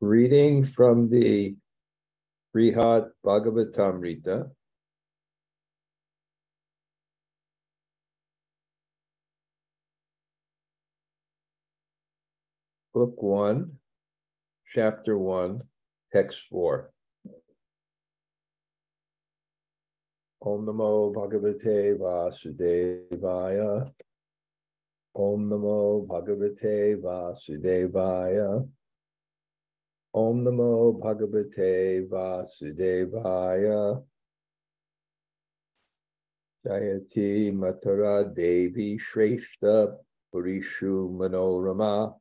Reading from the Bṛhad-bhāgavatāmṛta, Book 1, Chapter 1, Text 4. Om Namo Bhagavate Vasudevaya. Om Namo Bhagavate Vasudevaya. Om Namo Bhagavate Vasudevaya. Jayati Mathurā-devī śreṣṭhā purīṣu mano-ramā.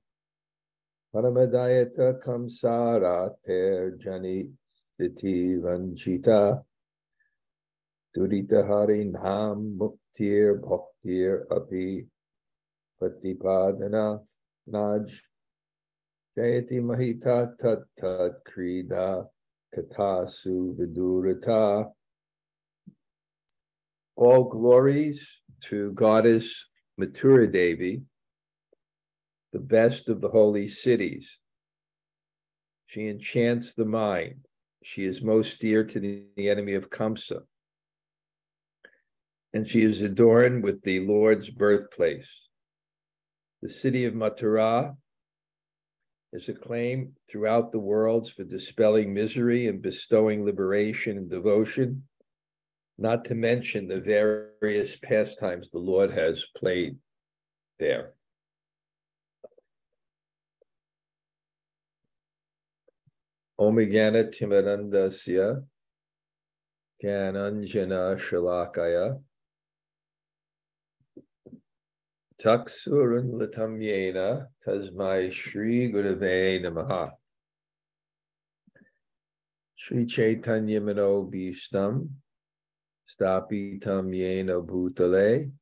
Parama-dayitā kaṁsārāter jani-sthiti-rañjitā. Durita-haraṇān mukter bhakter api pratipādanāj. Jayati mahitā tat-tat-krīḍā-kathāstu vidūrataḥ. All glories to Goddess Mathurā-devī, the best of the holy cities. She enchants the mind. She is most dear to the enemy of Kaṁsa. And she is adorned with the Lord's birthplace. The city of Mathurā is acclaimed throughout the world for dispelling misery and bestowing liberation and devotion, not to mention the various pastimes the Lord has played there. Om jani-sthiti-rañjitā jnananjana-shalakaya taksurunlatam yena tasmai Shri Gurave Namaha. Shri Chaitanya mano-bhīstam stapitam yena bhutale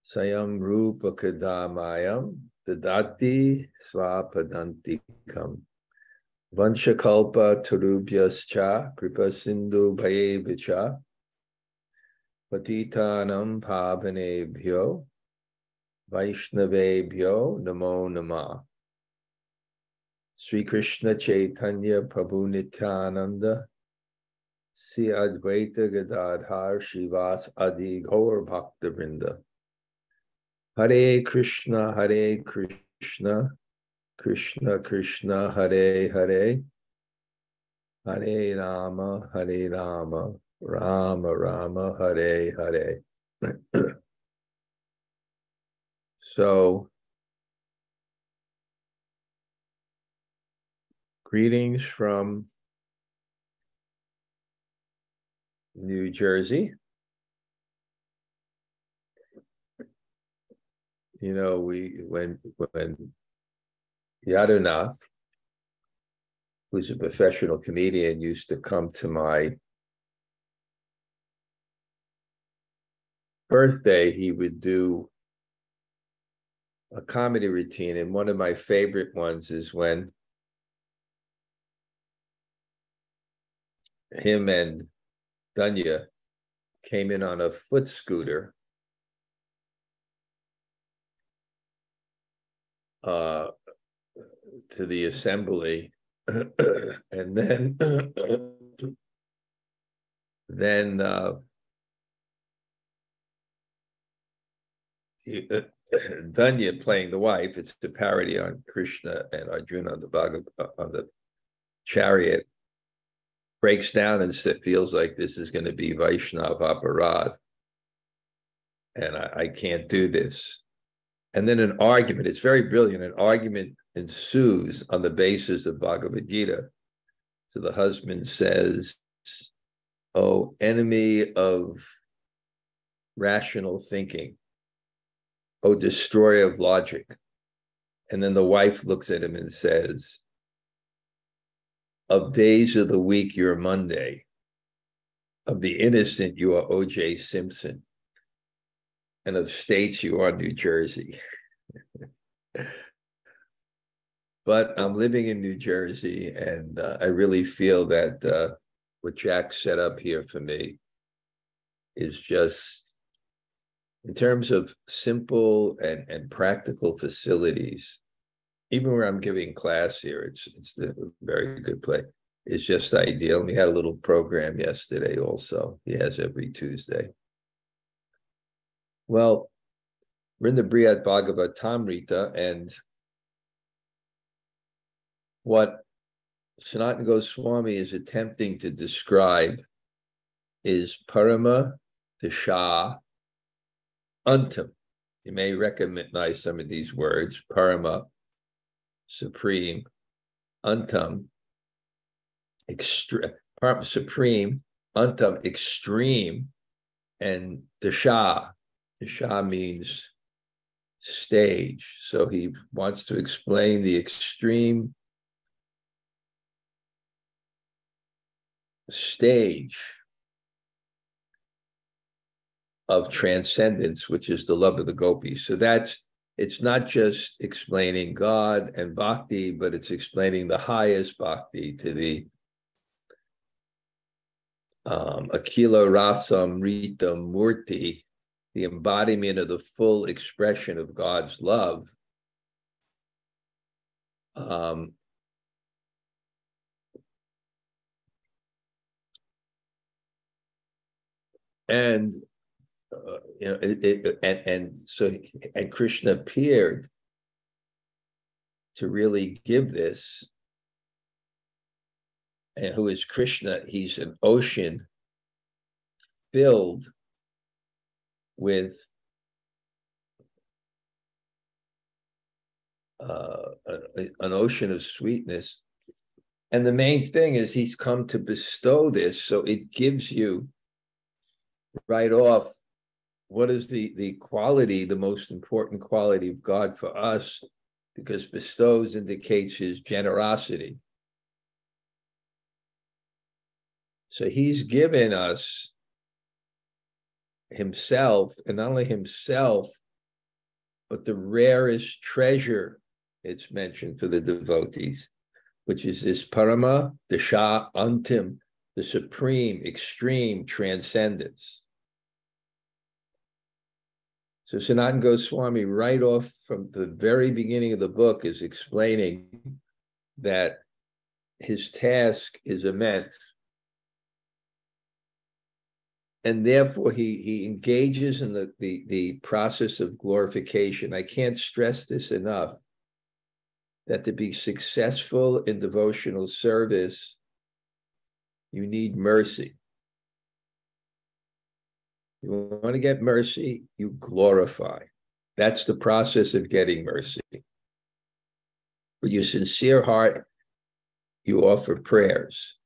sayam rupa kadamayam dadati svapadantikam. Vanchakalpa tarubhyascha kripa sindhu bhayevacha patitanam pavanebhyo vaishnavebhyo namo-ramā. Sri Krishna Chaitanya Prabhu Nityananda Si Advaita Gadadhar Shivas Adi Gaur Bhakta Vrinda. Hare Krishna Krishna Krishna Hare Hare, Hare Rama Rama Rama Hare Hare. So, greetings from New Jersey. You know, when Yadunāth, who's a professional comedian, used to come to my birthday, he would do a comedy routine. And one of my favorite ones is when him and Danya came in on a foot scooter to the assembly, and then Danya playing the wife. It's a parody on Krishna and Arjuna on the chariot, breaks down and feels like this is going to be Vaishnava aparad, and I can't do this. And then an argument, it's very brilliant, an argument ensues on the basis of Bhagavad Gita. So the husband says, "Oh, enemy of rational thinking, oh, destroyer of logic." And then the wife looks at him and says, "Of days of the week, you're Monday. Of the innocent, you are O.J. Simpson. And of states, you are New Jersey." But I'm living in New Jersey, and I really feel that what Jack set up here for me is just, in terms of simple and practical facilities, even where I'm giving class here, it's a very good place. It's just ideal. We had a little program yesterday also. He has every Tuesday. Well, we're in the Bṛhad-bhāgavatāmṛta, and what Sanatana Goswami is attempting to describe is parama-dayitā untum. You may recognize some of these words: parama, supreme; untum, supreme; untum, extreme; and dayitā. Dayitā means stage. So he wants to explain the extreme stage of transcendence, which is the love of the gopis. So it's not just explaining God and bhakti, but it's explaining the highest bhakti to the akila rasam ritam murti, the embodiment of the full expression of God's love. And Krishna appeared to really give this. And who is Krishna? He's an ocean filled with an ocean of sweetness. And the main thing is he's come to bestow this, so it gives you right off what is the quality, the most important quality of God for us, because bestows indicates his generosity. So he's given us himself, and not only himself, but the rarest treasure, it's mentioned for the devotees, which is this parama-dayitā untum, the supreme, extreme transcendence. So Sanatana Goswami, right off from the very beginning of the book, is explaining that his task is immense. And therefore, he engages in the process of glorification. I can't stress this enough, that to be successful in devotional service, you need mercy. You want to get mercy, you glorify. That's the process of getting mercy. With your sincere heart, you offer prayers,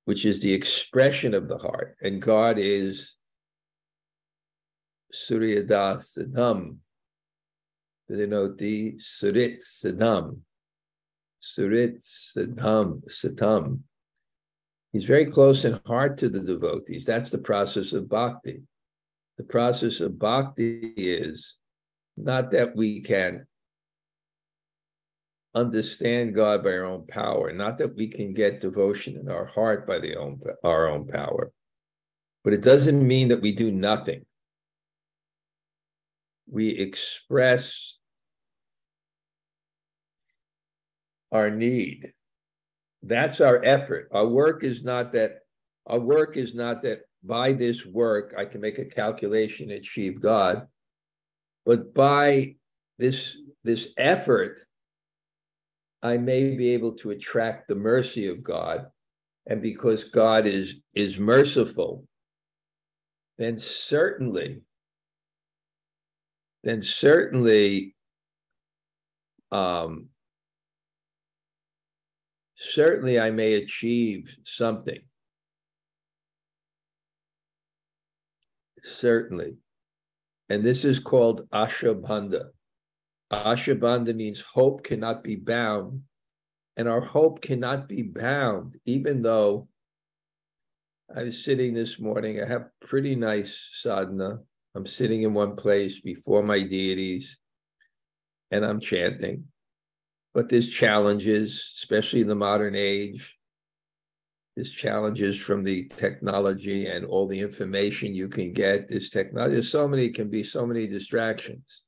which is the expression of the heart. And God is Surya-das-sadam, vidūrataḥ, surit-sadam, surit-sadam. He's very close in heart to the devotees. That's the process of bhakti. The process of bhakti is not that we can understand God by our own power, not that we can get devotion in our heart by our own power, but it doesn't mean that we do nothing. We express our need. That's our effort. Our work is not that by this work I can make a calculation and achieve God, but by this effort I may be able to attract the mercy of God. And because God is merciful, then certainly I may achieve something. Certainly. And this is called ashabandha. Ashabandha means hope cannot be bound. And our hope cannot be bound, even though I was sitting this morning. I have pretty nice sadhana. I'm sitting in one place before my deities, and I'm chanting. But there's challenges, especially in the modern age. There's challenges from the technology and all the information you can get. This technology, can be so many distractions.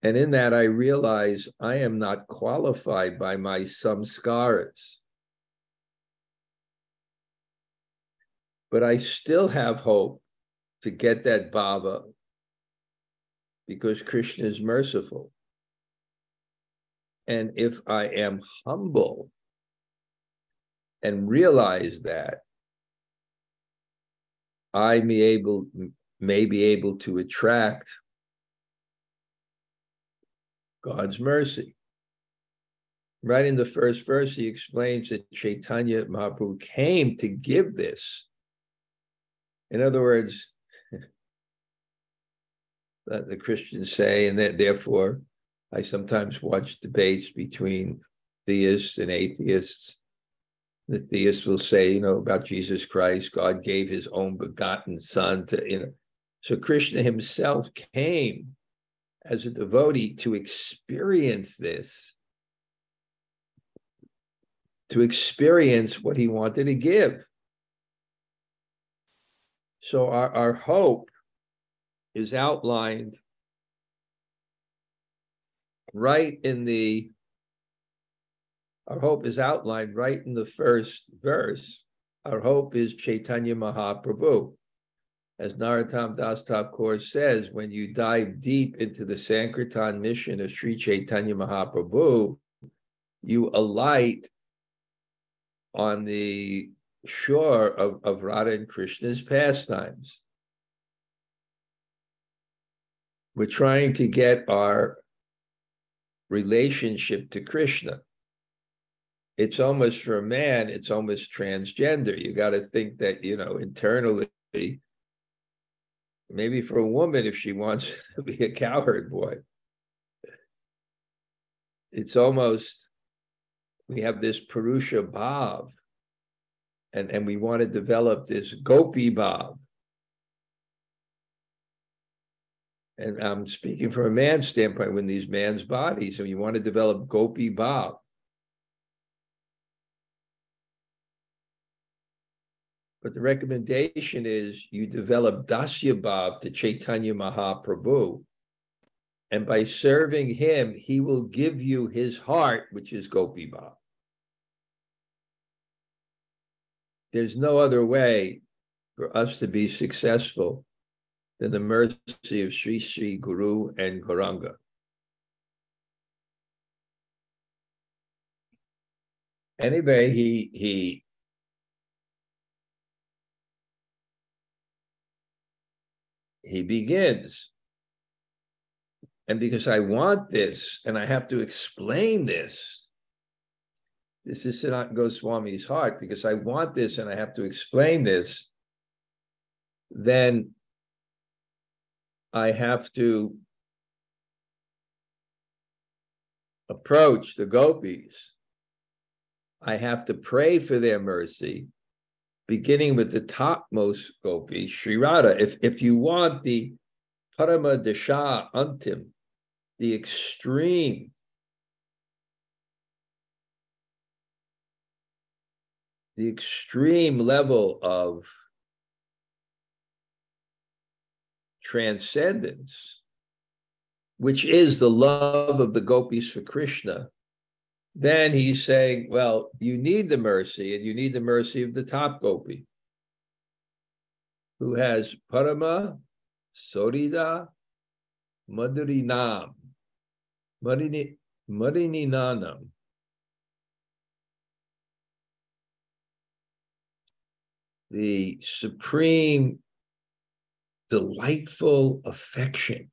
And in that, I realize I am not qualified by my samskaras. But I still have hope to get that bhava because Krishna is merciful. And if I am humble and realize that, I may be able to attract God's mercy. Right in the first verse, he explains that Chaitanya Mahaprabhu came to give this. In other words, the Christians say, and that therefore I sometimes watch debates between theists and atheists. The theists will say, about Jesus Christ, God gave his own begotten son to, So Krishna himself came as a devotee to experience this, to experience what he wanted to give. So our hope is outlined right in the first verse. Our hope is Chaitanya Mahaprabhu. As Narottam Das Thakur says, when you dive deep into the Sankirtan mission of Sri Chaitanya Mahaprabhu, you alight on the shore of Radha and Krishna's pastimes. We're trying to get our relationship to Krishna. It's almost, for a man, it's almost transgender. You got to think that, internally, maybe for a woman, if she wants to be a cowherd boy, it's almost, we have this purīṣu bhav, and we want to develop this gopi bhav. And I'm speaking from a man's standpoint, when these man's bodies, so you want to develop gopi bhav. But the recommendation is you develop dasya bhav to Chaitanya Mahaprabhu. And by serving him, he will give you his heart, which is gopi bhav. There's no other way for us to be successful than the mercy of Sri Sri Guru and Gauranga. Anyway, he begins. And because I want this, and I have to explain this, this is Sanatana Goswami's heart, because I want this and I have to explain this, then I have to approach the gopis. I have to pray for their mercy, beginning with the topmost gopi, Sri Radha. If you want the parama-dayitā antim, the extreme level of transcendence, which is the love of the gopis for Krishna, then he's saying, well, you need the mercy, and you need the mercy of the top gopi, who has parama, sorida, madurinam, marininanam. The supreme, delightful affection.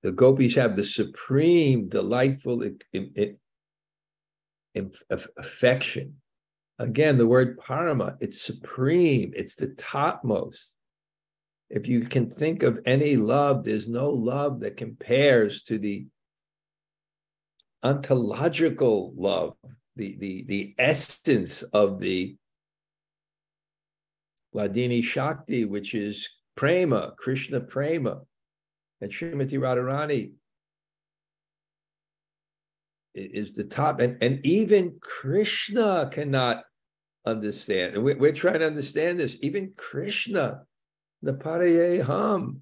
The gopis have the supreme, delightful affection. Again, the word parama, it's supreme, it's the topmost. If you can think of any love, there's no love that compares to the ontological love, the essence of the Vladini Shakti, which is prema, Krishna prema. And Srimati Radharani is the top. And even Krishna cannot understand. And we're trying to understand this. Even Krishna The parayeham.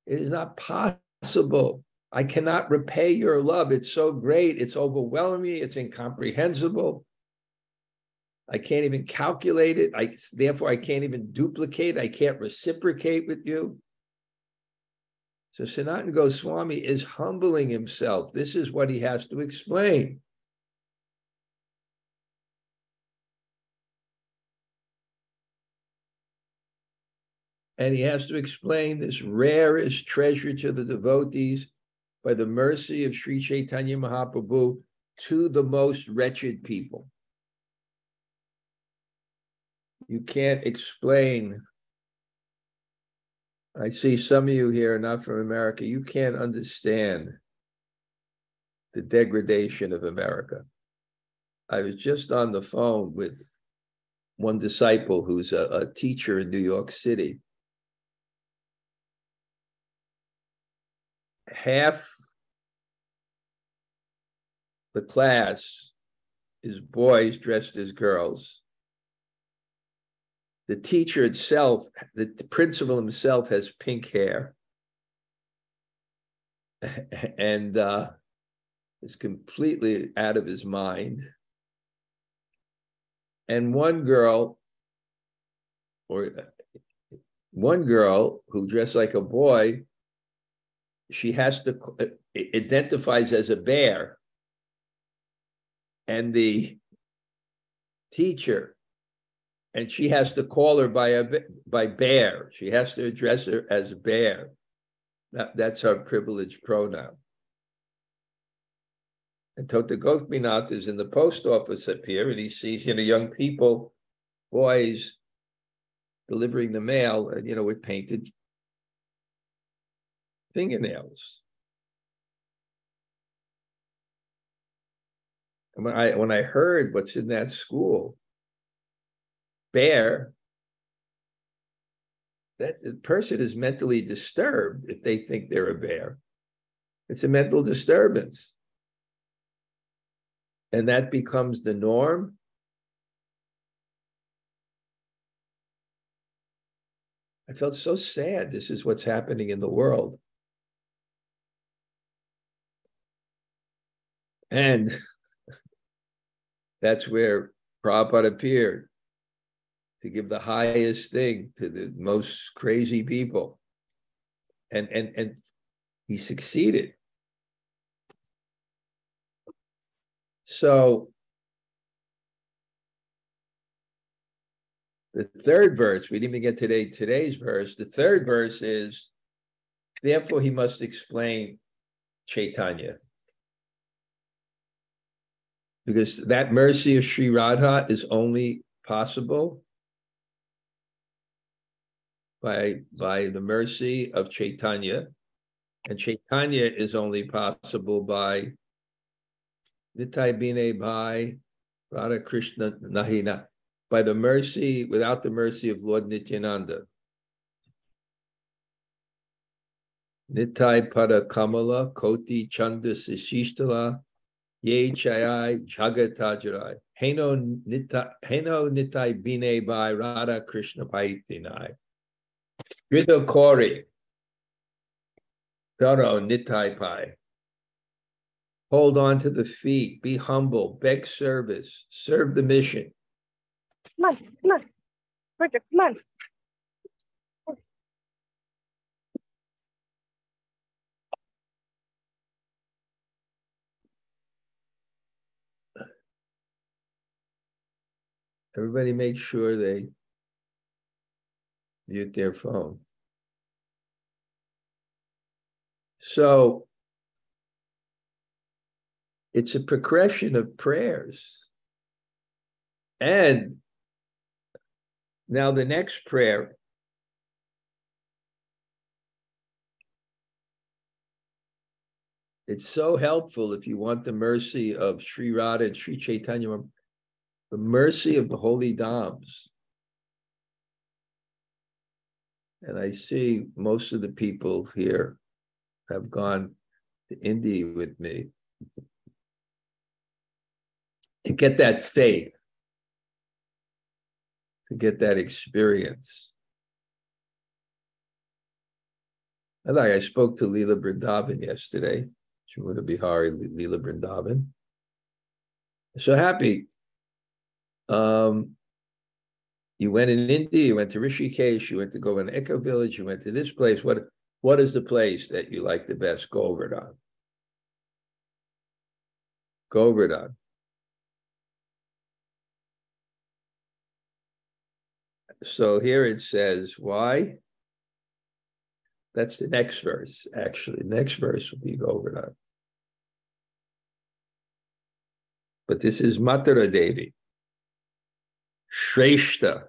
It is not possible. I cannot repay your love. It's so great. It's overwhelming. It's incomprehensible. I can't even calculate it. Therefore, I can't even duplicate. I can't reciprocate with you. So Sanatana Goswami is humbling himself. This is what he has to explain. And he has to explain this rarest treasure to the devotees by the mercy of Sri Chaitanya Mahaprabhu to the most wretched people. You can't explain. I see some of you here are not from America. You can't understand the degradation of America. I was just on the phone with one disciple who's a teacher in New York City. Half the class is boys dressed as girls. The teacher itself, the principal himself, has pink hair and is completely out of his mind. And one girl who dressed like a boy, she has to identifies as a bear. And the teacher, and she has to call her by bear. She has to address her as bear. That's her privileged pronoun. And Tota Gopinath is in the post office up here, and he sees, young people, boys, delivering the mail, and, with painted fingernails. And when I heard what's in that school, bear, that the person is mentally disturbed if they think they're a bear. It's a mental disturbance. And that becomes the norm. I felt so sad. This is what's happening in the world. And that's where Prabhupada appeared, to give the highest thing to the most crazy people. And he succeeded. So the third verse, we didn't even get today's verse. The third verse is, therefore he must explain Chaitanya. Because that mercy of Sri Radha is only possible by the mercy of Chaitanya. And Chaitanya is only possible by Nitai Bine Bhai, Radha Krishna Nahina, by the mercy, without the mercy of Lord Nityananda. Nitai Pada Kamala, Koti Chanda Sishishtala, Ye Chayai Jagatajarai. Heno Nitai Bine Bhai, Radha Krishna Paitinai. Rido Kori, Daro Nitai Pai. Hold on to the feet, be humble, beg service, serve the mission. Come on, Bridget, come on. Everybody make sure they mute their phone. So it's a progression of prayers. And now the next prayer, it's so helpful if you want the mercy of Sri Radha and Sri Chaitanya, the mercy of the holy Dhams. And I see most of the people here have gone to India with me to get that faith, to get that experience. I spoke to Leela Vrindavan yesterday. Shrimati Bihari Leela Vrindavan. So happy. You went in India, you went to Rishikesh, you went to Govardhan Eco Village, you went to this place. What is the place that you like the best? Govardhan. Govardhan. So here it says, why? That's the next verse, actually. Next verse will be Govardhan. But this is Mathurā-devī. Śreṣṭhā.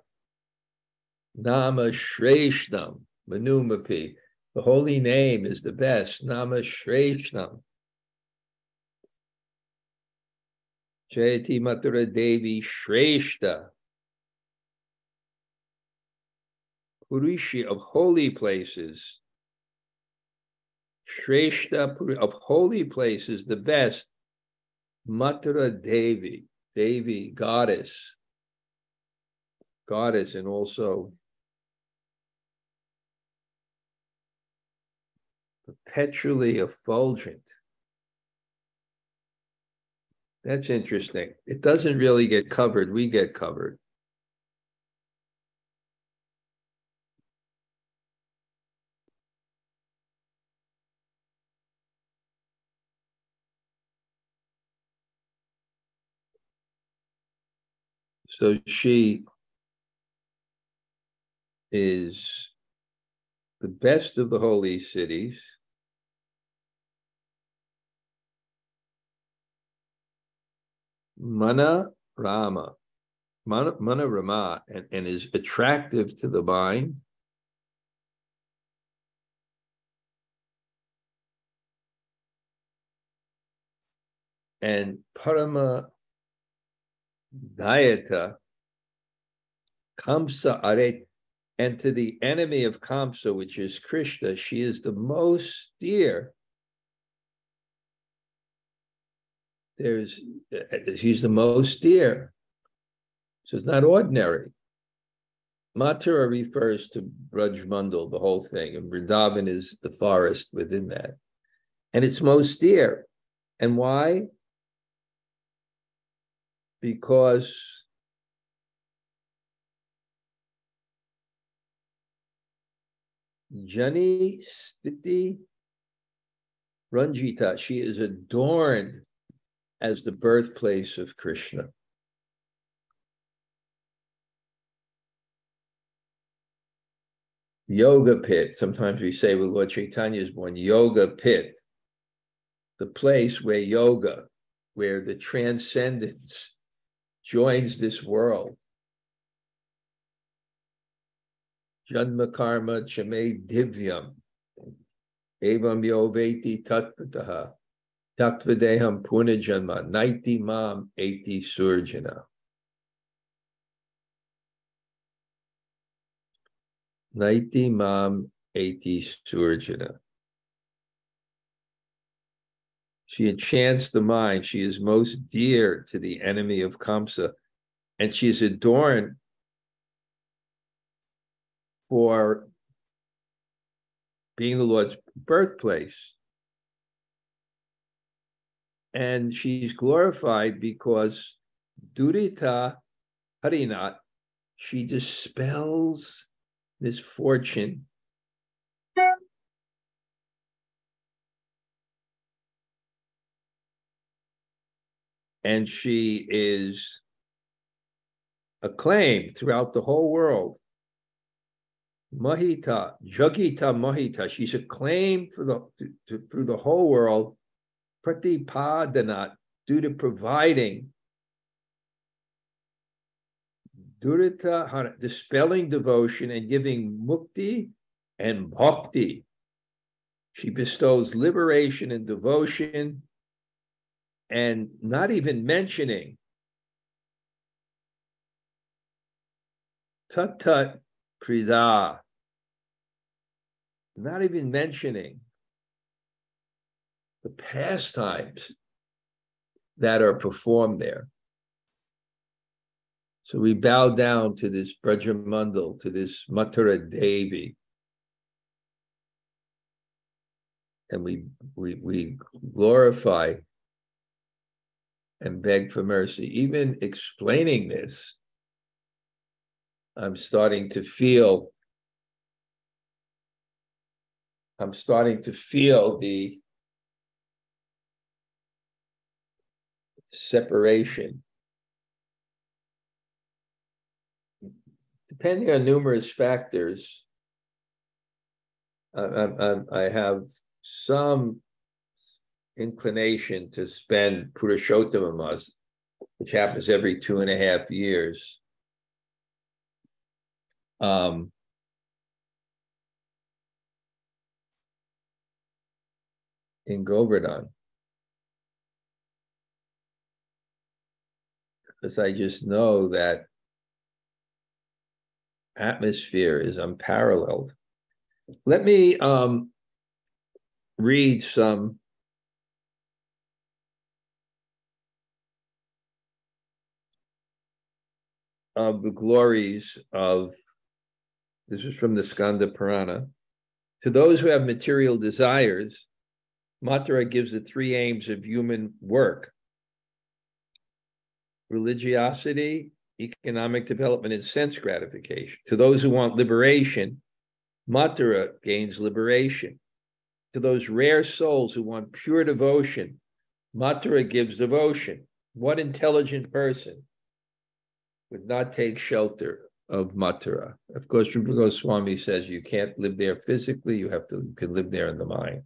Nama śreṣṭham. Manumapi. The holy name is the best. Nama śreṣṭham. Jayati Mathurā-devī śreṣṭhā. Purīṣu of holy places. Śreṣṭhā of holy places, the best. Mathurā-devī, Devi, goddess, and also perpetually effulgent. That's interesting. It doesn't really get covered. We get covered. So she is the best of the holy cities. Mano-ramā, mano-ramā, and is attractive to the mind. And parama-dayitā, kaṁsārāter, and to the enemy of Kaṁsa, which is Krishna, she is the most dear. She's the most dear. So it's not ordinary. Mathura refers to Bṛhad-mandal, the whole thing, and Vrindavan is the forest within that. And it's most dear. And why? Because jani-sthiti-rañjitā, she is adorned as the birthplace of Krishna. Yoga pit, sometimes we say, well, Lord Chaitanya is born, yoga pit, the place where yoga, where the transcendence joins this world. Janma karma chame divyam, evam yo veti tat-tat taktvadeham punarjanma, naiti mam eti surjana. Naiti mam eti surjana. She enchants the mind. She is most dear to the enemy of Kaṁsa, and she is adorned for being the Lord's birthplace. And she's glorified because durita-haraṇān, she dispels misfortune. And she is acclaimed throughout the whole world. Mahitā, jagati mahitā, she's acclaimed through the whole world. Pratipādanāj, due to providing durita-haraṇān, dispelling devotion and giving mukti and bhakti. She bestows liberation and devotion, and not even mentioning tat-tat-krīḍā, not even mentioning the pastimes that are performed there. So we bow down to this Bṛhad-mandal, to this Mathurā-devī. and we glorify and beg for mercy. Even explaining this, I'm starting to feel the separation. Depending on numerous factors, I have some inclination to spend Puruṣottama, which happens every 2.5 years. In Govardhan, because I just know that atmosphere is unparalleled. Let me read some of the glories of, this is from the Skanda Purana. To those who have material desires, Mathurā gives the 3 aims of human work: religiosity, economic development, and sense gratification. To those who want liberation, Mathurā gains liberation. To those rare souls who want pure devotion, Mathurā gives devotion. What intelligent person would not take shelter of Mathurā? Of course, Srila Swami says you can't live there physically, you can live there in the mind.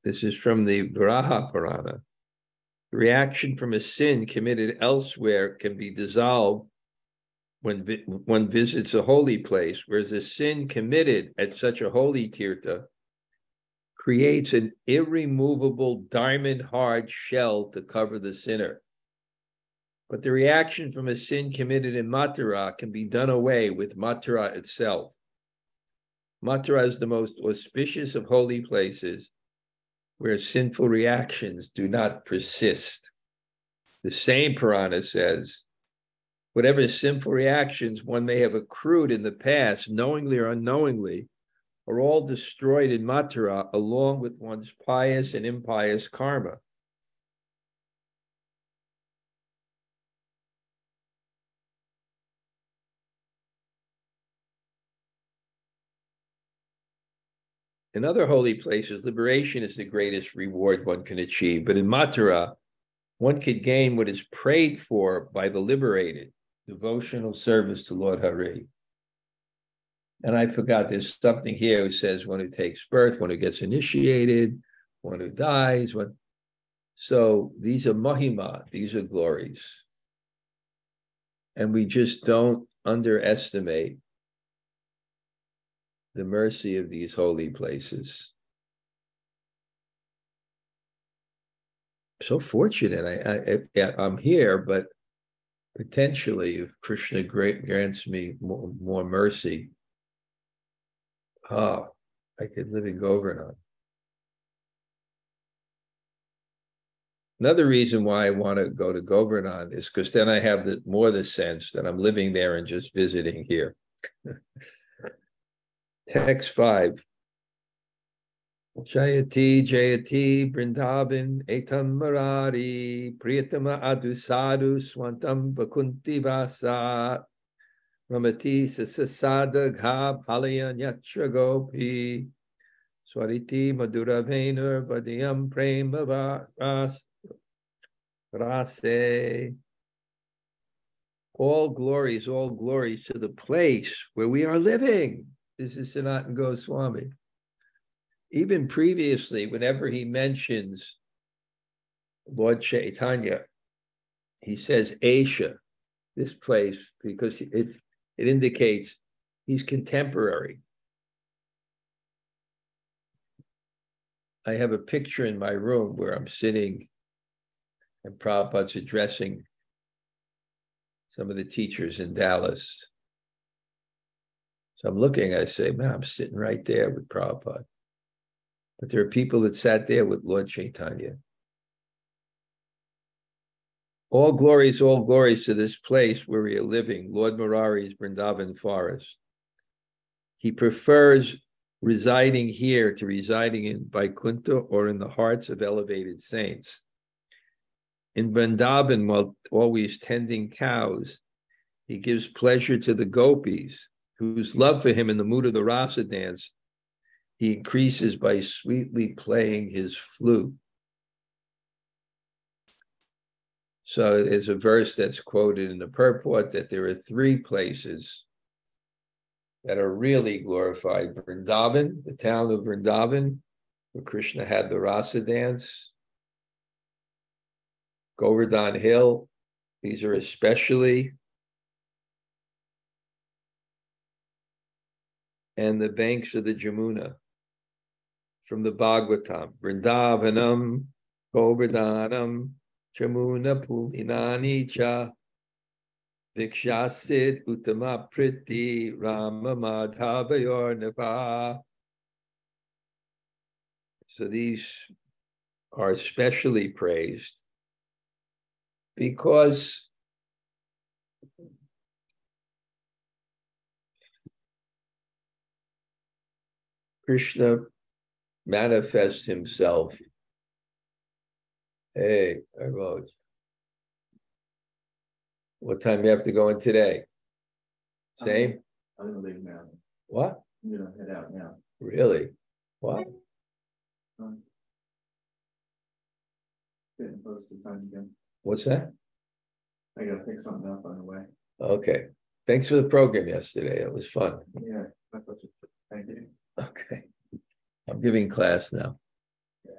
This is from the Varaha Purana. The reaction from a sin committed elsewhere can be dissolved when one visits a holy place, whereas a sin committed at such a holy tirtha creates an irremovable diamond-hard shell to cover the sinner. But the reaction from a sin committed in Mathurā can be done away with Mathurā itself. Mathurā is the most auspicious of holy places, where sinful reactions do not persist. The same Purana says, whatever sinful reactions one may have accrued in the past, knowingly or unknowingly, are all destroyed in Mathurā, along with one's pious and impious karma. In other holy places, liberation is the greatest reward one can achieve. But in Mathurā, one could gain what is prayed for by the liberated, devotional service to Lord Hari. And I forgot, there's something here who says one who takes birth, one who gets initiated, one who dies. So these are mahitā, these are glories. And we just don't underestimate the mercy of these holy places. So fortunate, I'm here, but potentially if Krishna grants me more mercy, I could live in Govardhan. Another reason why I want to go to Govardhan is because then I have more the sense that I'm living there and just visiting here. Text 5. Jayati, jayati, Vrindavan, etam marari, priyatama adusadu, swantam vakunti vasa, ramati sasasada ghab halayan yatra gopi, swariti madura venur vadiyam prema rase. All glories to the place where we are living. This is Sanatana Goswami. Even previously, whenever he mentions Lord Chaitanya, he says Asia, this place, because it indicates he's contemporary. I have a picture in my room where I'm sitting and Prabhupada's addressing some of the teachers in Dallas. So I'm looking, I say, man, I'm sitting right there with Prabhupada. But there are people that sat there with Lord Chaitanya. All glories to this place where we are living, Lord Murari's Vrindavan forest. He prefers residing here to residing in Vaikuntha or in the hearts of elevated saints. In Vrindavan, while always tending cows, he gives pleasure to the gopis, whose love for him in the mood of the rasa dance he increases by sweetly playing his flute. So there's a verse that's quoted in the purport that there are 3 places that are really glorified. Vrindavan, the town of Vrindavan, where Krishna had the rasa dance. Govardhan Hill, these are especially. And the banks of the Jamuna from the Bhagavatam. Vrindavanam, Govardhanam, Jamuna Pulinani cha, Vikshasid Uttama Priti Rama Madhavayornava. So these are especially praised because Krishna manifests himself. Hey, I wrote. What time do you have to go in today? Same? I'm going to leave now. What? I'm going to head out now. Really? What? Getting close to time again. What's that? I got to pick something up on the way. Okay. Thanks for the program yesterday. It was fun. Yeah, thank you. Okay. I'm giving class now. Yeah.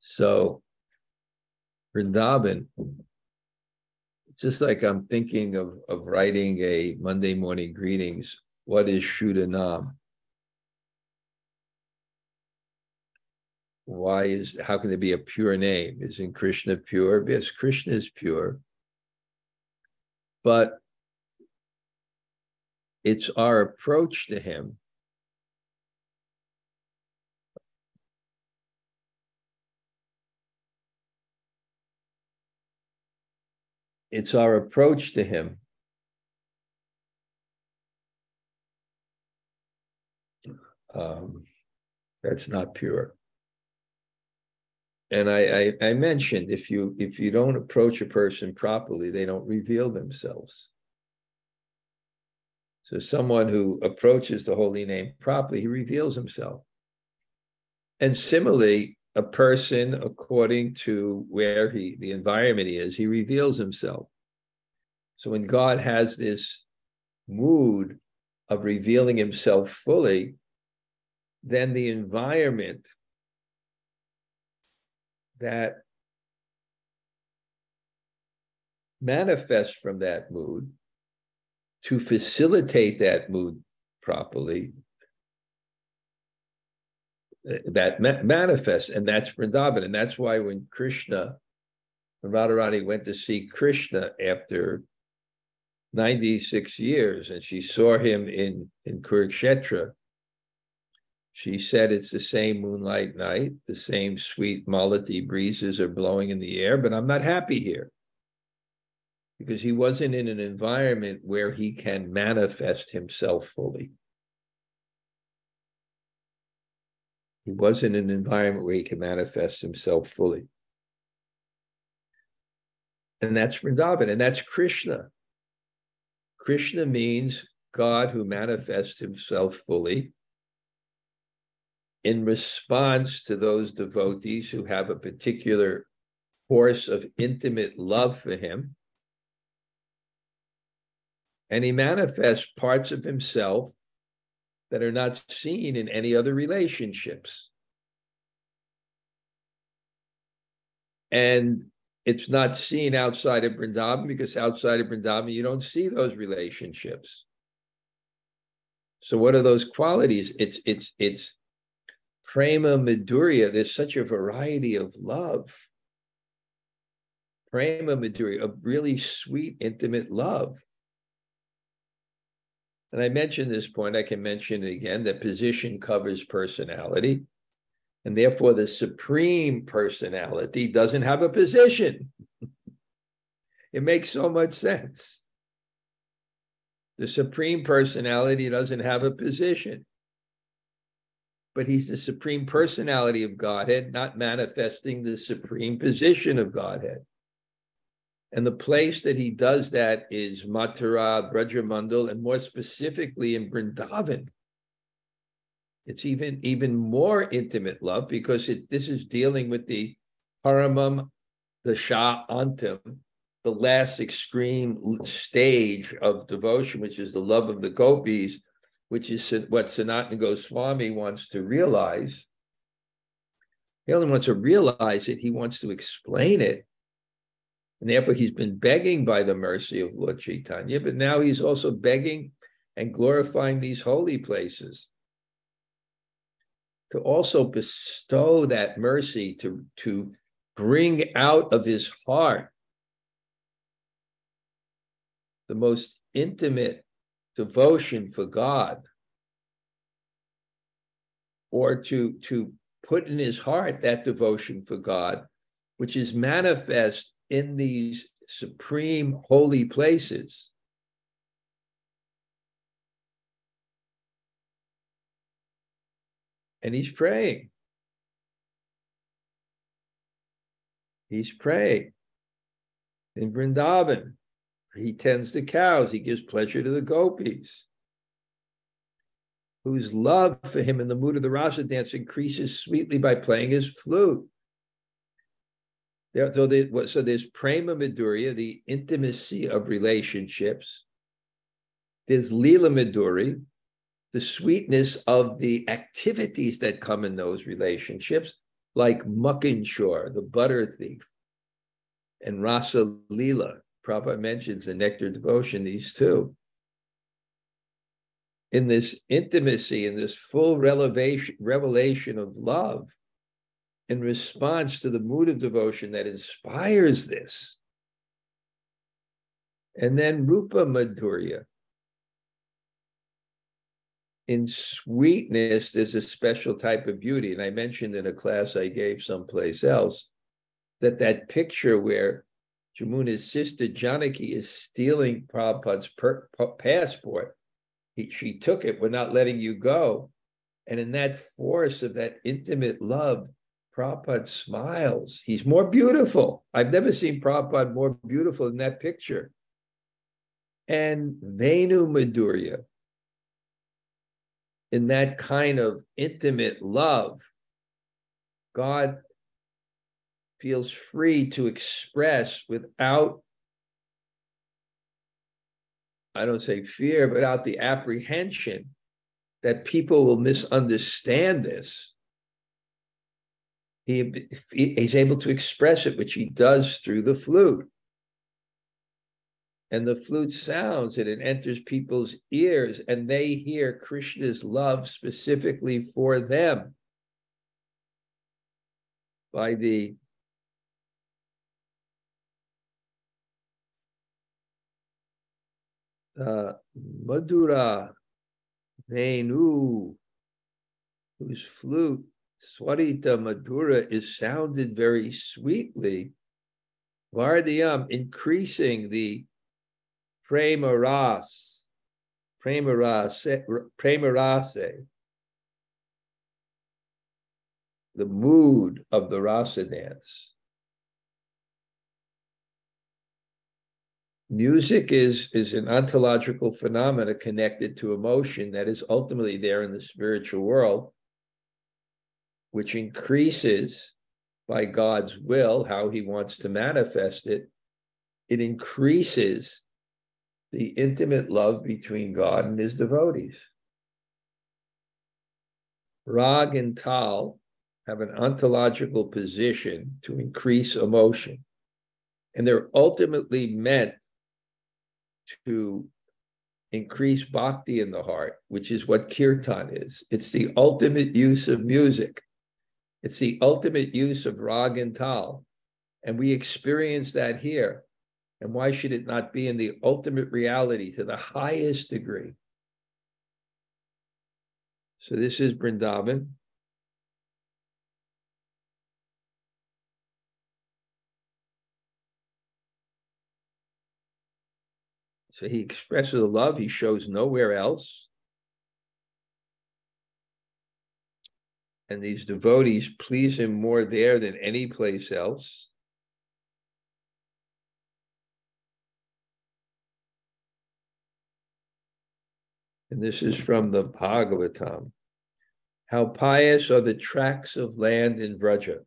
So, Vrindavan, it's just like I'm thinking of writing a Monday morning greetings. What is Shuddha-nam? How can there be a pure name? Isn't Krishna pure? Yes, Krishna is pure. But it's our approach to him that's not pure. And I mentioned if you don't approach a person properly, they don't reveal themselves. So someone who approaches the holy name properly, he reveals himself. And similarly, a person, according to where the environment he is, he reveals himself. So when God has this mood of revealing himself fully, then the environment that manifests from that mood to facilitate that mood properly, that manifests, and that's Vrindavan. And that's why when Radharani went to see Krishna after 96 years, and she saw him in Kurukshetra, she said it's the same moonlight night, the same sweet Malati breezes are blowing in the air, but I'm not happy here. Because he wasn't in an environment where he can manifest himself fully. He wasn't in an environment where he can manifest himself fully. And that's Vrindavan, and that's Krishna. Krishna means God who manifests himself fully in response to those devotees who have a particular force of intimate love for him. And he manifests parts of himself that are not seen in any other relationships. And it's not seen outside of Vrindavan because outside of Vrindavan, you don't see those relationships. So what are those qualities? It's prema-madhurya. There's such a variety of love. Prema-madhurya, a really sweet, intimate love. And I mentioned this point, I can mention it again, that position covers personality. And therefore, the supreme personality doesn't have a position. It makes so much sense. The supreme personality doesn't have a position. But he's the supreme personality of Godhead, not manifesting the supreme position of Godhead. And the place that he does that is Mathurā, Brajamandal, and more specifically in Vrindavan. It's even more intimate love because this is dealing with the paramam-dayitā, the last extreme stage of devotion, which is the love of the gopis, which is what Sanatana Goswami wants to realize. He only wants to realize it, he wants to explain it. And therefore, he's been begging by the mercy of Lord Chaitanya, but now he's also begging and glorifying these holy places to also bestow that mercy, to bring out of his heart the most intimate devotion for God, or to put in his heart that devotion for God, which is manifest in these supreme holy places. And he's praying. He's praying in Vrindavan. He tends the cows. He gives pleasure to the gopis, whose love for him in the mood of the rasa dance increases sweetly by playing his flute. So there's prema madhurya, the intimacy of relationships. There's lila madhuri, the sweetness of the activities that come in those relationships, like Mukinshore, the butter thief, and Rasa Lila. Prabhupada mentions the nectar devotion, these two. In this intimacy, in this full revelation of love, in response to the mood of devotion that inspires this. And then Rupa Madhurya. In sweetness, there's a special type of beauty. And I mentioned in a class I gave someplace else that picture where Jamuna's sister Janaki is stealing Prabhupada's passport. She took it, we're not letting you go. And in that force of that intimate love, Prabhupada smiles. He's more beautiful. I've never seen Prabhupada more beautiful in that picture. And Venu Madhurya, in that kind of intimate love, God feels free to express without, I don't say fear, but without the apprehension that people will misunderstand this. He's able to express it, which he does through the flute. And the flute sounds and it enters people's ears, and they hear Krishna's love specifically for them by the Madhura Venu, whose flute, Swarita Madhura, is sounded very sweetly. Vardiyam, increasing the premarase, the mood of the rasa dance. Music is an ontological phenomena connected to emotion that is ultimately there in the spiritual world, which increases by God's will, how he wants to manifest it. It increases the intimate love between God and his devotees. Rag and tal have an ontological position to increase emotion, and they're ultimately meant to increase bhakti in the heart, which is what kirtan is. It's the ultimate use of music. It's the ultimate use of rag and tal. And we experience that here. And why should it not be in the ultimate reality to the highest degree? So this is Vrindavan. So he expresses a love he shows nowhere else. And these devotees please him more there than any place else. And this is from the Bhagavatam. How pious are the tracts of land in Vraja.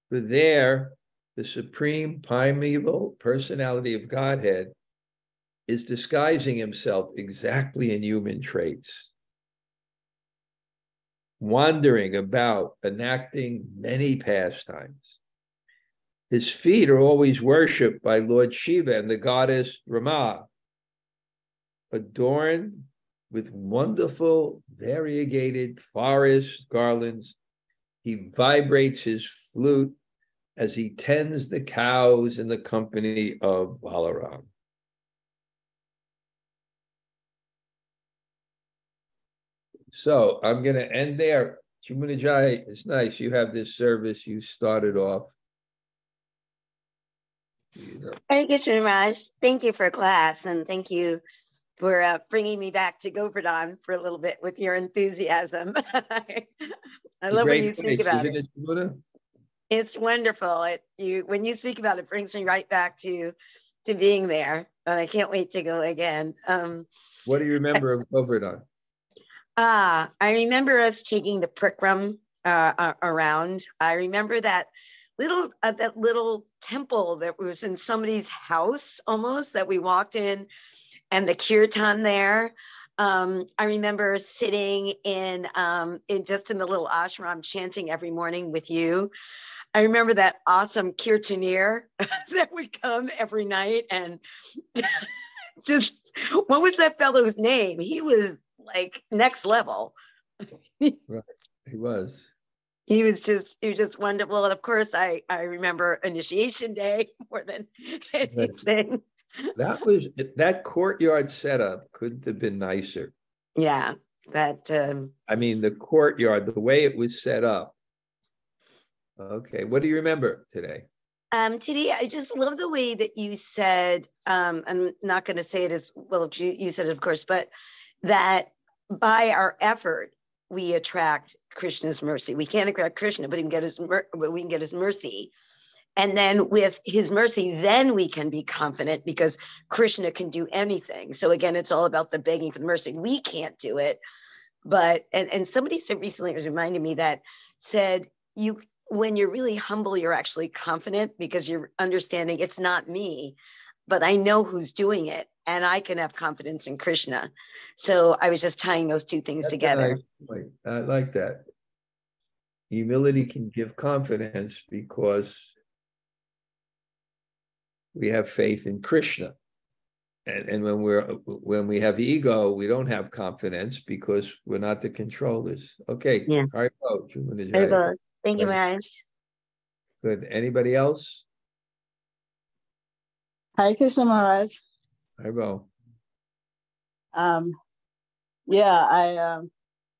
For there, the supreme primeval personality of Godhead is disguising himself exactly in human traits, wandering about, enacting many pastimes. His feet are always worshipped by Lord Shiva and the goddess Rama, adorned with wonderful variegated forest garlands. He vibrates his flute as he tends the cows in the company of Balaram. So I'm going to end there. Chumunajai, it's nice. You have this service. You started off. Hare Krishna, Raj. Thank you for class, and thank you for bringing me back to Govardhan for a little bit with your enthusiasm. I love when you speak about it. It's wonderful. When you speak about it, brings me right back to being there, and I can't wait to go again. What do you remember of Govardhan? I remember us taking the Prikram around. I remember that little temple that was in somebody's house almost that we walked in, and the kirtan there. I remember sitting in just in the little ashram chanting every morning with you. I remember that awesome kirtaneer that would come every night and just, what was that fellow's name? He was like next level. Right. He was. He was just wonderful. And of course, I remember initiation day more than anything. That courtyard setup couldn't have been nicer. Yeah, I mean, the courtyard, the way it was set up. Okay, what do you remember today? Today, I just love the way that you said, I'm not going to say it as well as you said it, of course, but that by our effort, we attract Krishna's mercy. We can't attract Krishna, but we can get his mercy. And then with his mercy, then we can be confident because Krishna can do anything. So again, it's all about the begging for the mercy. We can't do it. But, and somebody said recently, it was reminding me that said, when you're really humble, you're actually confident because you're understanding it's not me, but I know who's doing it and I can have confidence in Krishna. So I was just tying those two things together. I like that. Humility can give confidence because we have faith in Krishna. And when we have ego, we don't have confidence because we're not the controllers. Okay. Yeah. All right. Thank you, Maharaj. Good. Anybody else? Hare Krishna, Maharaj. Haribo.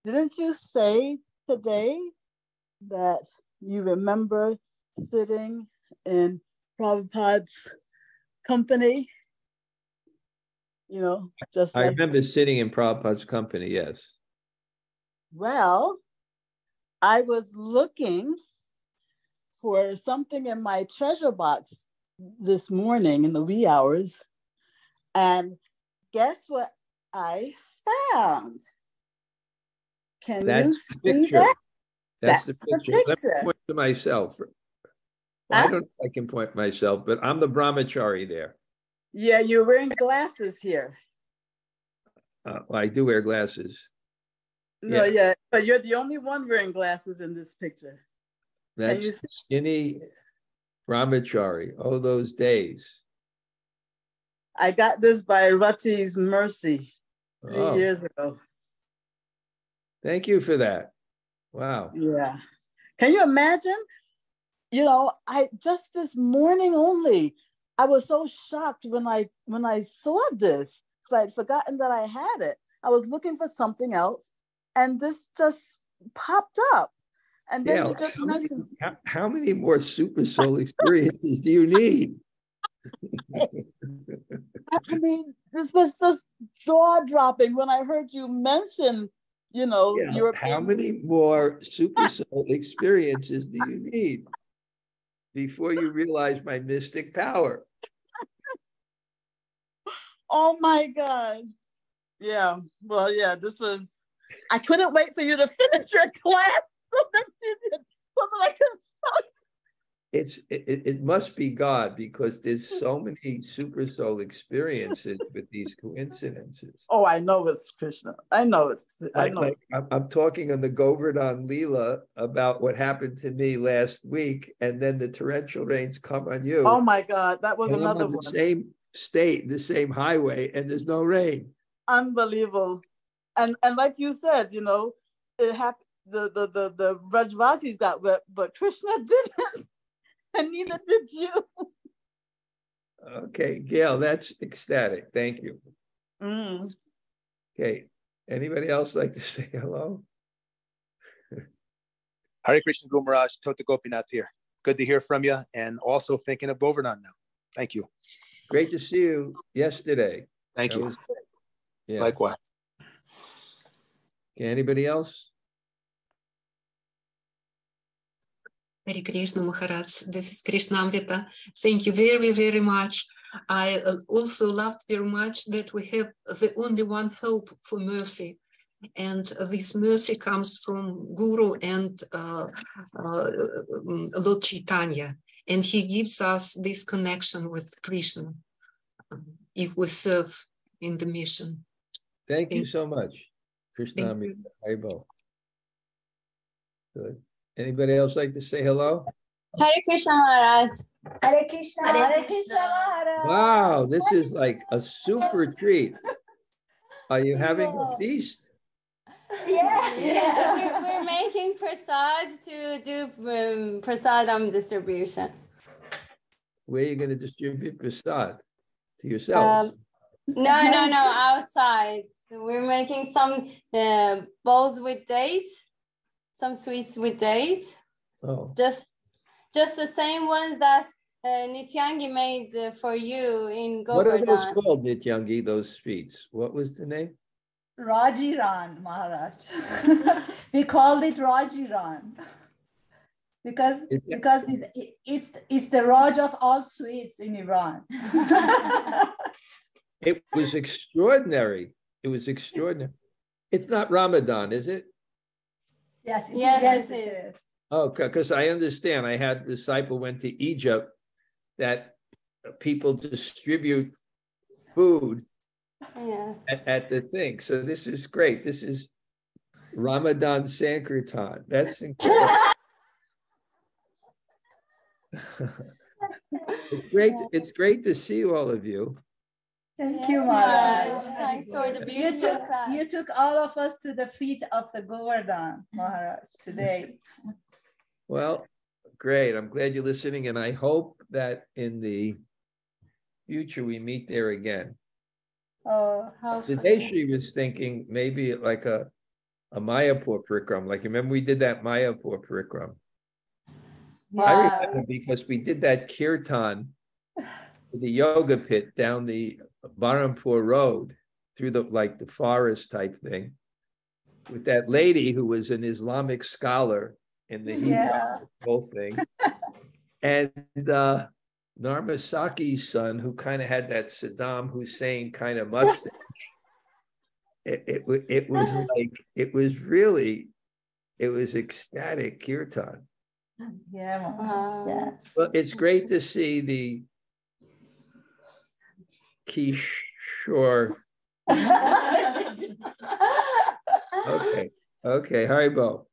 Didn't you say today that you remember sitting in Prabhupada's company? I remember sitting in Prabhupada's company, yes. Well, I was looking for something in my treasure box this morning in the wee hours, and guess what I found? Can you see that? That's the picture. Let me point to myself. Well, I don't know if I can point myself, but I'm the brahmachari there. Yeah, you're wearing glasses here. I do wear glasses. No, yeah, but you're the only one wearing glasses in this picture. That's skinny brahmachari. Oh, those days. I got this by Rati's mercy 3 years ago. Thank you for that. Wow. Yeah. Can you imagine? I just this morning only, I was so shocked when I saw this because I'd forgotten that I had it. I was looking for something else, and this just popped up. And then Yeah, you just mentioned. how many more super soul experiences do you need? I mean, this was just jaw-dropping when I heard you mention, you know, Yeah, how many more super soul experiences do you need before you realize my mystic power? Oh my God. Yeah. Well, yeah, this was, I couldn't wait for you to finish your class so that I could. It must be God, because there's so many super soul experiences with these coincidences. Oh, I know it's Krishna. I know it's. Like I'm talking on the Govardhan Leela about what happened to me last week, and then the torrential rains come on you. Oh my God, that was another I'm on one. the same state, the same highway, and there's no rain. Unbelievable, and like you said, you know, it happened. The Brajvasis got wet, but Krishna didn't. And neither did you. Okay, Gail, that's ecstatic. Thank you. Mm. Okay, anybody else like to say hello? Hare Krishna, Guru Maharaj, Tota Gopinath here. Good to hear from you, and also thinking of Govardhan now. Thank you. Great to see you yesterday. Thank you. Yeah. Likewise. Okay, anybody else? Hare Krishna Maharaj, this is Krishna-katha. Thank you very, very much. I also loved very much that we have the only one hope for mercy. And this mercy comes from Guru and Lord Chaitanya. And he gives us this connection with Krishna if we serve in the mission. Thank you so much. Krishna-katha. Haribol. Good. Anybody else like to say hello? Hare Krishna Maharaj. Hare Krishna. Hare Krishna Maharaj. Wow, this is like a super treat. Are you having a feast? Yeah. We're making prasad to do prasadam distribution. Where are you going to distribute prasad? To yourselves? No, outside. We're making some bowls with dates, some sweets with dates. Oh. Just the same ones that Nityangi made for you in Govardhan. What are those called, Nityangi, those sweets? What was the name? Rajiran, Maharaj. We called it Rajiran because it's the Raj of all sweets in Iran. It was extraordinary. It was extraordinary. It's not Ramadan, is it? Yes, it is. Oh, because I understand. I had a disciple went to Egypt that people distribute food at the thing. So this is great. This is Ramadan Sankirtan. That's incredible. It's great to see all of you. Thank you, Maharaj. Thanks for the beautiful class. You took all of us to the feet of the Govardhan, Maharaj, today. Well, great. I'm glad you're listening, and I hope that in the future we meet there again. Today she was thinking maybe like a Mayapur Parikram. Like, remember we did that Mayapur Parikram? Wow. I remember because we did that kirtan, the yoga pit down the Barampur Road through the forest type thing with that lady who was an Islamic scholar in the whole thing. And Narmasaki's son, who kind of had that Saddam Hussein kind of mustache. It was ecstatic kirtan. Yeah, yes. Well, it's great to see the Kishore. Okay, Haribol.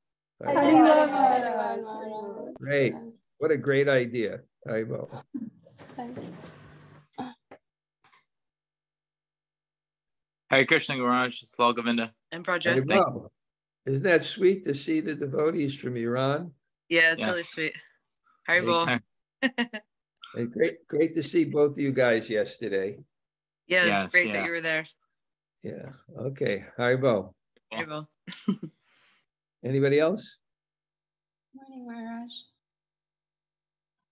Great. What a great idea. Haribol. Hare Krishna, Garaj. Slal Govinda. And Project. Isn't that sweet to see the devotees from Iran? Yeah, it's really sweet. Haribol. Great to see both of you guys yesterday. Yeah, it's great that you were there. Yeah. Okay. Haribol. Haribol. Anybody else? Morning, Maharaj.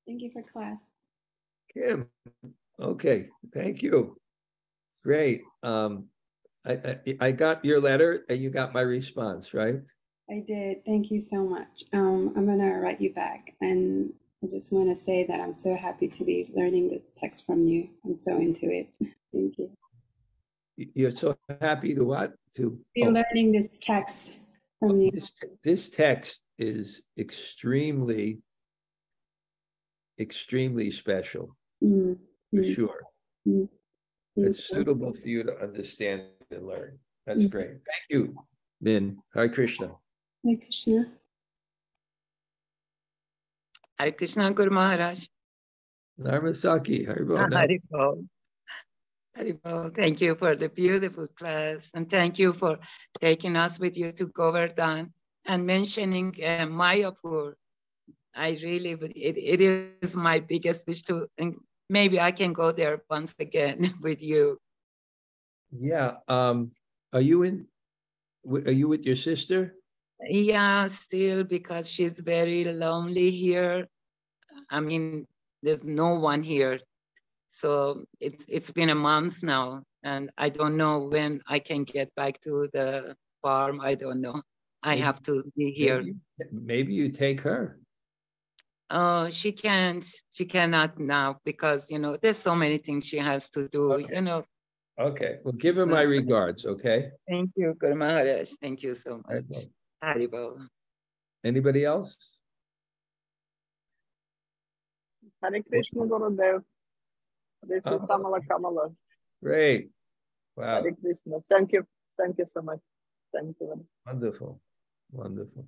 Thank you for class. Kim. Okay, thank you. Great. I got your letter and you got my response, right? I did. Thank you so much. I'm going to write you back. And I just want to say that I'm so happy to be learning this text from you. I'm so into it. Thank you. You're so happy to what? To be learning this text from you. This text is extremely special, for sure. It's suitable for you to understand and learn. That's great. Thank you, Min. Hare Krishna. Hare Krishna. Hare Krishna, Guru Maharaj. Narmasaki. Haribol. Haribol. Haribol. Thank you for the beautiful class, and thank you for taking us with you to Govardhan and mentioning Mayapur. I really, it is my biggest wish to, and maybe I can go there once again with you. Yeah. Are you with your sister? Yeah, still, because she's very lonely here. I mean, there's no one here. So it's been a month now, and I don't know when I can get back to the farm. I don't know. I have to be here. Maybe you take her. Oh, she can't. She cannot now because, you know, there's so many things she has to do, Okay. you know. Okay. Well, give her my regards, okay? Thank you, Guru Maharaj. Thank you so much. Haribol. Anybody else? Hare Krishna, Gurudev. This is Samala Kamala. Great. Wow. Hare Krishna. Thank you. Thank you so much. Thank you. Wonderful. Wonderful.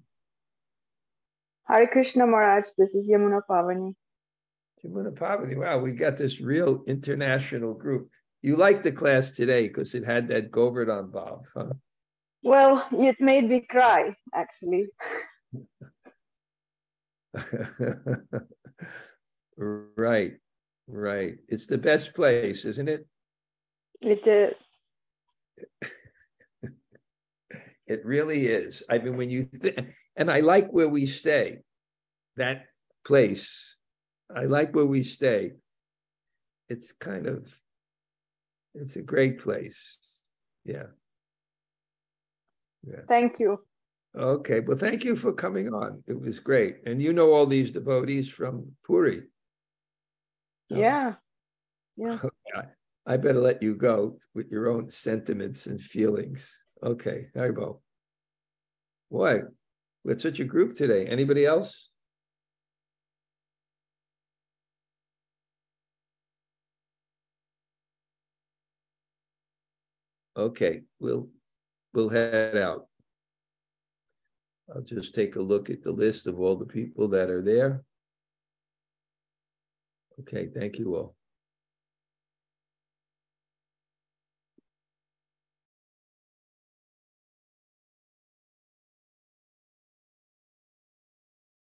Hare Krishna Maharaj. This is Yamuna Pavani. Yamuna Pavani. Wow, we got this real international group. You liked the class today because it had that Govardhan Bhav, huh? Well, it made me cry, actually. Right, right. It's the best place, isn't it? It is. It really is. I mean, when you and I like where we stay, that place. I like where we stay. It's it's a great place. Yeah. Yeah. Thank you. Okay. Well, thank you for coming on. It was great. And you know all these devotees from Puri. Yeah. Yeah. I better let you go with your own sentiments and feelings. Okay. Haribo. Boy, we had such a group today. Anybody else? Okay, we'll head out. I'll just take a look at the list of all the people that are there. Okay, thank you all.